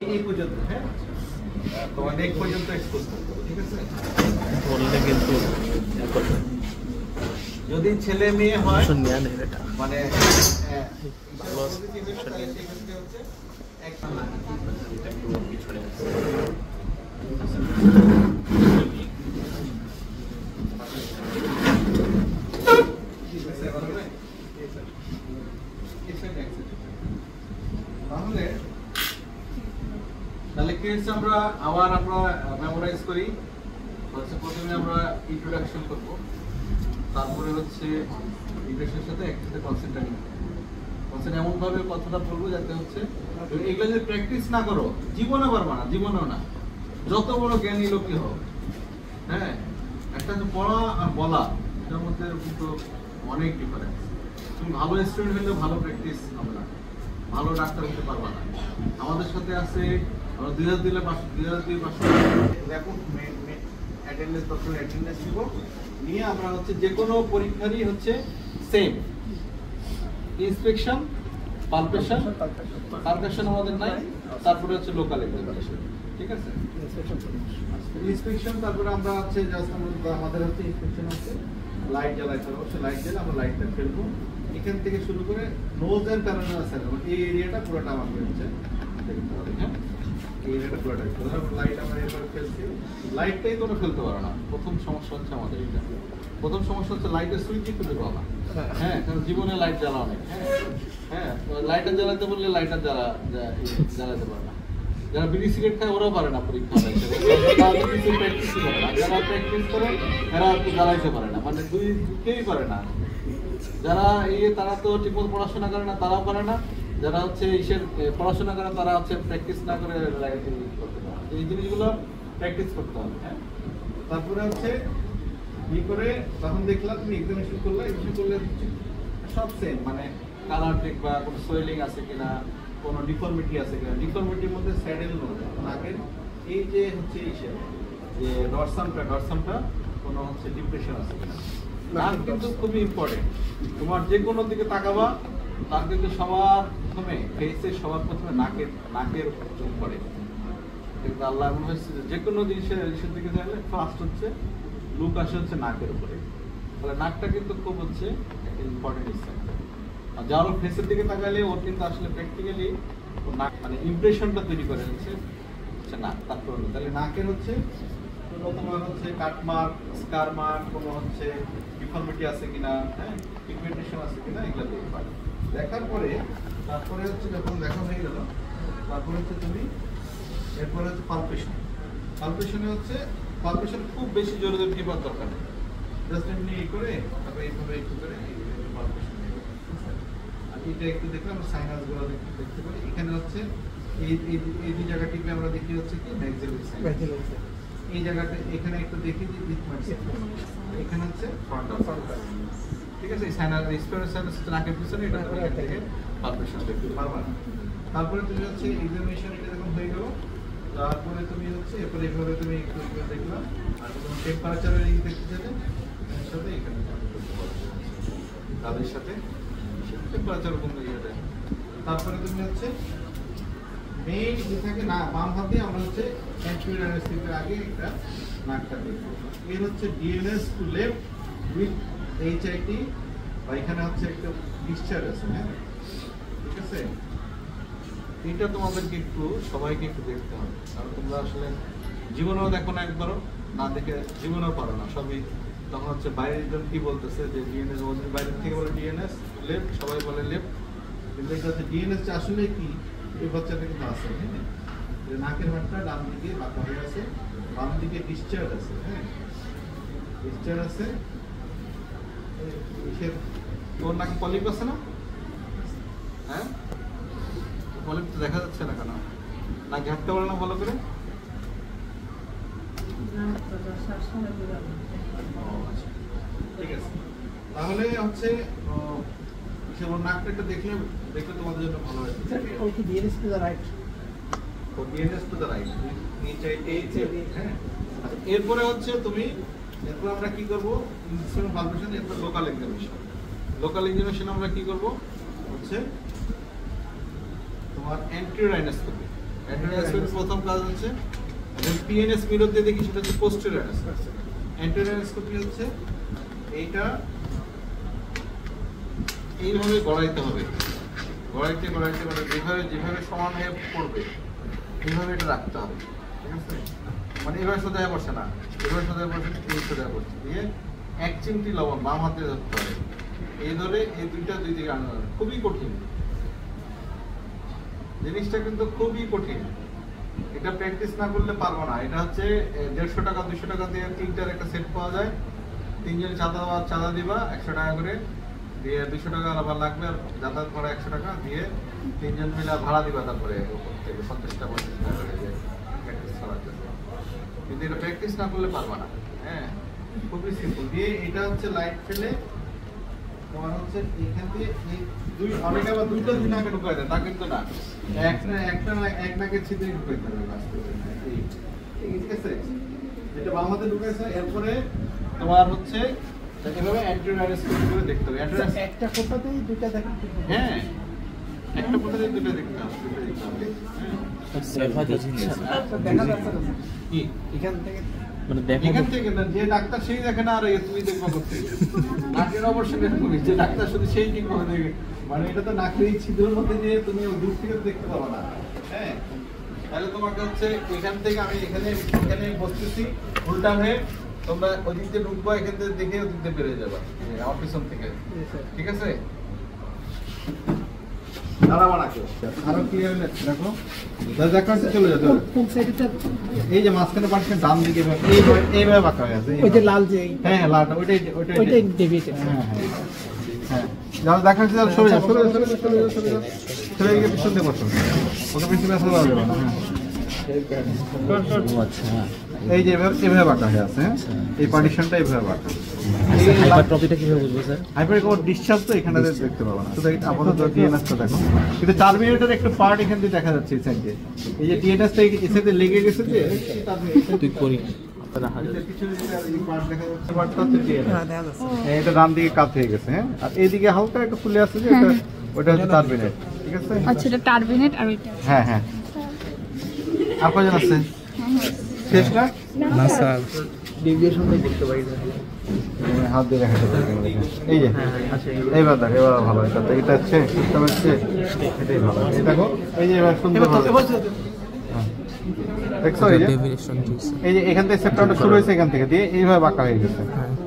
এই পর্যন্ত, হ্যাঁ, তোমার নেক পর্যন্ত এক্সপোজ করতে হবে, ঠিক আছে? বললে কিন্তু যদি ছেলে মেয়ে হয় মানে ভালো আছে। তাহলে কি হচ্ছে, আমরা আবার মেমোরাইজ করি। প্রথমে আমরা ইন্ট্রোডাকশন করব, তারপরে হচ্ছে ইন্ট্রোডাকশনের সাথে একসাথে কনসেপ্টটা নিব। কনসেপ্ট এমন ভাবে কথাটা বলবো যাতে হচ্ছে এগুলো যদি প্র্যাকটিস না করো জীবনে পারবা না, জীবনেও না, যত বড় জ্ঞানী লোকই হোক। হ্যাঁ, একটা যে পড়া আর বলা এটার মধ্যে কিন্তু অনেক ডিফারেন্স। তুমি ভালো স্টুডেন্ট হলে ভালো প্র্যাকটিস হবে না, ভালো ডাক্তার হতে পারবা না। আমাদের সাথে আছে, আমরা 2000 দিলে 2002 পাস এখন অ্যাটেন্ডেন্স ডক্টর অ্যাটেন্ডেন্স দিব, নিয়ে আমরা হচ্ছে যে কোনো পরীক্ষারই হচ্ছে সেম ইন্সপেকশন, পালপেশন, পালপেশন আমাদের নাই, তারপরে হচ্ছে লোকাল এক্সামিনেশন, ঠিক আছে? ইন্সপেকশন, তারপরে আমরা হচ্ছে জাস্ট আমাদের হচ্ছে ইন্সপেকশন হচ্ছে লাইট জ্বালাইতে হবে, সে লাইট জ্বালা আমরা লাইটটা ফেলবো। এখান থেকে শুরু করে নোজ এন্ড প্যারানাল সাইনাস এই এরিয়াটা পুরোটা আমাদের হচ্ছে দেখতে হবে। হ্যাঁ, এই এরিয়াটা পুরোটা দেখতে হবে। লাইট আমরা এভাবে ফেলছি, লাইটটাই তোমরা ফেলতে পারো না। প্রথম সমস্যা হচ্ছে আমাদের এটা, প্রথম সমস্যা হচ্ছে লাইটের সুইচই খুঁজে পাওয়া না। হ্যাঁ, কারণ জীবনে লাইট জ্বালা অনেক। হ্যাঁ, লাইটার জ্বালাতে বললে লাইটার জ্বালাতে পারে না। যারা বিড়ি সিগারেট খায় ওরাও পারে না পরীক্ষা প্র্যাকটিস করে না, যারা প্র্যাকটিস করে এরা জ্বালাইতে পারে না, মানে কেউই পারে না। যারা তারা তো ঠিকমতো পড়াশোনা করে না, তারাও পারে না। যারা হচ্ছে পড়াশোনা করে তারা হচ্ছে প্র্যাকটিস না করে করতে পারে। এই জিনিসগুলো প্র্যাকটিস করতে হবে। হ্যাঁ, তারপরে হচ্ছে কি করে তখন দেখলাম তুমি এক্সামিনেশন করলে সব সেম, মানে কালার দেখবা, কোনো সোয়েলিং আছে কিনা, কোনো ডিফর্মিটি আছে কিনা। ডিফর্মিটির মধ্যে স্যাডেল নোজ, নাকের এই যে হচ্ছে যে ডরসামটা কোনো হচ্ছে ডিপ্রেশন আছে কিনা। নাক কিন্তু খুবই ইম্পর্টেন্ট। তোমার যে কোনো দিকে তাকাবা, তার কিন্তু সবার প্রথমে ফেসের সবার প্রথমে নাকের চোখ পড়ে। কিন্তু আল্লাহ মনে হচ্ছে যে কোনো জিনিসের দিকে চাইলে ফার্স্ট হচ্ছে লুক আসে হচ্ছে নাকের উপরে। তাহলে নাকটা কিন্তু খুব হচ্ছে ইম্পর্টেন্ট স্টেপ। আর যার ফেসের দিকে তাকালে ওর কিন্তু আসলে প্র্যাকটিক্যালি নাক মানে ইমপ্রেশনটা তৈরি করে হচ্ছে নাক। তারপর তাহলে নাকের হচ্ছে তোমার হচ্ছে কাটমার্ক, স্কার মার্ক, কোনো হচ্ছে ডিফর্মিটি আছে কিনা, হ্যাঁ, পিগমেন্টেশন আছে কিনা, এগুলো দেখতে পারো। দেখার পরে তারপরে হচ্ছে যখন দেখা হয়ে গেল, তারপরে হচ্ছে তুমি এরপরে হচ্ছে পালপেশন। পালপেশনে হচ্ছে পালপেশন খুব বেশি জোরে জোরে টিপার দরকার নেই, জাস্ট এমনি করে তারপরে এইভাবে একটু করে পালপেশন। আর এটা একটু দেখলে আমরা সাইনাসগুলো দেখতে পারি। এখানে হচ্ছে এই দুই জায়গা টিপে আমরা দেখি হচ্ছে কি ম্যাক্সিলারি সাইনাস। এই জায়গাটা এখানে একটু দেখি যে এখানে হচ্ছে ফ্রন্টাল, ঠিক আছে? এই সাইনাস রেসপিরেটরি সাইনাস হচ্ছে নাকের পিছনে, এটা তুমি এখান থেকে পালপেশন দেখতে পারবা না। তারপরে তুমি হচ্ছে এক্সামিনেশন এটা যখন হয়ে গেল, তারপরে তুমি হচ্ছে এরপরে এইভাবে তুমি একটু দেখলাম। আর তোমার টেম্পারেচারের এই দেখতে চাইলে এর সাথে এখানে তাদের সাথে টেম্পারেচার কমে যাবে। তারপরে তুমি হচ্ছে মেইন যে থাকে না, বাম হাত দিয়ে আমরা হচ্ছে অ্যান্টিরিয়র অ্যানেস্থেসিয়ার আগে একটা নাকটা দেখবো। এর হচ্ছে DNS to left with HIT, বা এখানে হচ্ছে একটা ডিসচার্জ আছে। হ্যাঁ, ঠিক আছে? এটা তোমাদেরকে একটু সবাইকে একটু দেখতে হবে, কারণ তোমরা আসলে জীবনেও দেখো না, একবারও না দেখে জীবনেও পারো না। সবই তখন হচ্ছে বাইরের জন কি বলতেছে যে ডিএনএস, বাইরের থেকে বলে ডিএনএস লেফট, সবাই বলে লেফট, কিন্তু এটা হচ্ছে ডিএনএস আসলে কি এই বাচ্চাটা কিন্তু আছে। হ্যাঁ, নাকের ভাতটা ডান দিকে বাঁকা হয়ে আছে, বাম দিকে ডিসচার্জ আছে। হ্যাঁ, ডিসচার্জ আছে। তোর নাকি পলিপ আছে না? হ্যাঁ, পলিপ তো দেখা যাচ্ছে না কেন? না ঘাটতে পারে না ভালো করে? ঠিক আছে, তাহলে হচ্ছে নাকটা একটু দেখলে তোমাদের জন্য ভালো হয়। এরপরে হচ্ছে তুমি এরপর আমরা কি করবো, পালপেশন, এরপর লোকাল এক্সামিনেশন। লোকাল এক্সামিনেশন আমরা কি করবো হচ্ছে তোমার অ্যান্টিরিয়র অ্যানেস্থেসিয়া। অ্যান্টেরিয়র প্রথম কাজ হচ্ছে পিএনএস মিরর দিয়ে দেখি সেটা হচ্ছে পোস্টেরিয়র অ্যান্টেরিয়র হচ্ছে এইটা এইভাবে গড়াইতে হবে, গড়াইতে মানে যেভাবে সমান হয়ে পড়বে এইভাবে এটা রাখতে হবে, ঠিক আছে? মানে এভাবে সোজা পড়ছে না, এভাবে সোজা পড়ছে, এই সোজা পড়ছে দিয়ে 1 চিমটি লবণ বাম হাতে ধরতে হবে, এই ধরে এই দুই দিকে আনতে হবে। খুবই কঠিন জিনিসটা, কিন্তু খুবই কঠিন। এটা প্র্যাকটিস না করলে পারবো না। এটা হচ্ছে 150 টাকা 200 টাকা দিয়ে 3টার একটা সেট পাওয়া যায়। 3 জন চাঁদা দিবা 100 টাকা করে দিয়ে 200 টাকা আবার লাগবে, আর যাতায়াত ভাড়া 100 টাকা দিয়ে 3 জন মিলে ভাড়া দিবা, তারপরে উপর থেকে 50 টাকা 50 টাকা করে দিয়ে প্র্যাকটিস করার জন্য। কিন্তু এটা প্র্যাকটিস না করলে পারবা না। হ্যাঁ, খুবই সিম্পল। দিয়ে এটা হচ্ছে লাইট ফেলে তোমার হচ্ছে এখান থেকে এই অনেকে আবার দুটো নাকে ঢুকাই দেয়, তা কিন্তু না, এক নাকের ছিদ্রে ঢুকাই দেবে। ঠিক আছে, এটা বাম হাতে ঢুকাইছে। এরপরে তোমার হচ্ছে এভাবে অ্যান্টেরিয়র করে দেখতে হবে। একটা কোথাতেই দুইটা দেখেন। হ্যাঁ, একটা কোথাতেই দুটো দেখতে হবে, দেখা যাচ্ছে কি এখান থেকে মানে দেখা এখান থেকে না, যে ডাক্তার সেই দেখে না, আর তুমি দেখবা করতে নাকের অবশ্যই তুমি যে ডাক্তার শুধু সেই ঠিক করে দেখে, মানে এটা তো নাকের এই ছিদ্রের মধ্যে যে তুমি দূর থেকে দেখতে পাবো না। হ্যাঁ, তাহলে তোমাকে হচ্ছে এখান থেকে আমি এখানে বসতেছি উল্টা হয়ে, তোমরা ওই দিক দিয়ে ঢুকবো, এখান থেকে দেখে ওই দিক দিয়ে বেরিয়ে যাবা আমার পিছন থেকে। ঠিক আছে, আরো ক্লিয়ার দেখো, দেখা যাচ্ছে, চলে যেতে হবে। কোন সাইডটা এই যে মাঝখানে পার্টিশন ডান দিকে এইভাবে বাঁকা হয়ে আছে। ওই যে লাল যে হ্যাঁ হ্যাঁ, লালটা ওইটাই ডেভিয়েটেড। হ্যাঁ হ্যাঁ হ্যাঁ, যারা দেখা যাচ্ছে তারা সরে যাও, সরে গিয়ে পিছন দিয়ে বসো, ওকে পিছনে আসলে যাবে না। আচ্ছা এই যে এভাবে বাঁকা হয়ে আছে। হ্যাঁ, এই পার্টিশনটা এইভাবে বাঁকা। হাইপারট্রফিটা কিভাবে বুঝবো স্যার? হাইপার কোড ডিসচার্জ তো এখানে দেখতে পাবো না, শুধু আপাতত ডিএনএসটা দেখো। কিন্তু 4 মিনিটের একটা পার্ট এখান দিয়ে দেখা যাচ্ছে এই সাইডে। এই যে ডিএনএসটা এই সাইডে লেগে গেছে যে তুই করি এটা ডান দিকে কাত হয়ে গেছে। হ্যাঁ, আর এইদিকে হালকা একটা ফুলে আছে যে ওটা হচ্ছে টারবিনেট। ঠিক আছে, আচ্ছা, এটা টারবিনেট আর ওইটা হ্যাঁ হ্যাঁ। আর কজন আছে শেষ না? না স্যার, ডেভিয়েশনটাই দেখতে পাই না। হাত দিয়ে দেখাতে পারি। এই যে আচ্ছা, এইবার দেখো, এবার ভালো। এটা হচ্ছে সিস্টেম হচ্ছে এটাই ভালো। এই দেখো, এই যে এবার সুন্দর ভালো দেখছো। এই যে ডেভিয়েশন ঠিক এই যে এখান থেকে সেপ্টারটা শুরু হয়েছে, এখান থেকে দিয়ে এইভাবে বাঁকা হয়ে গেছে।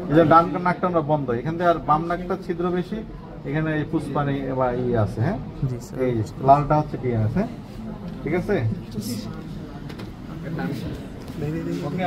এই যে ডান নাকটা আমরা বন্ধ, এখান থেকে আর বাম নাকটা ছিদ্র বেশি, এখানে এই পুষ্পানি বা ইয়ে আছে। হ্যাঁ, জি স্যার। এই লালটা হচ্ছে ডিএনএস। হ্যাঁ, ঠিক আছে। ওকে,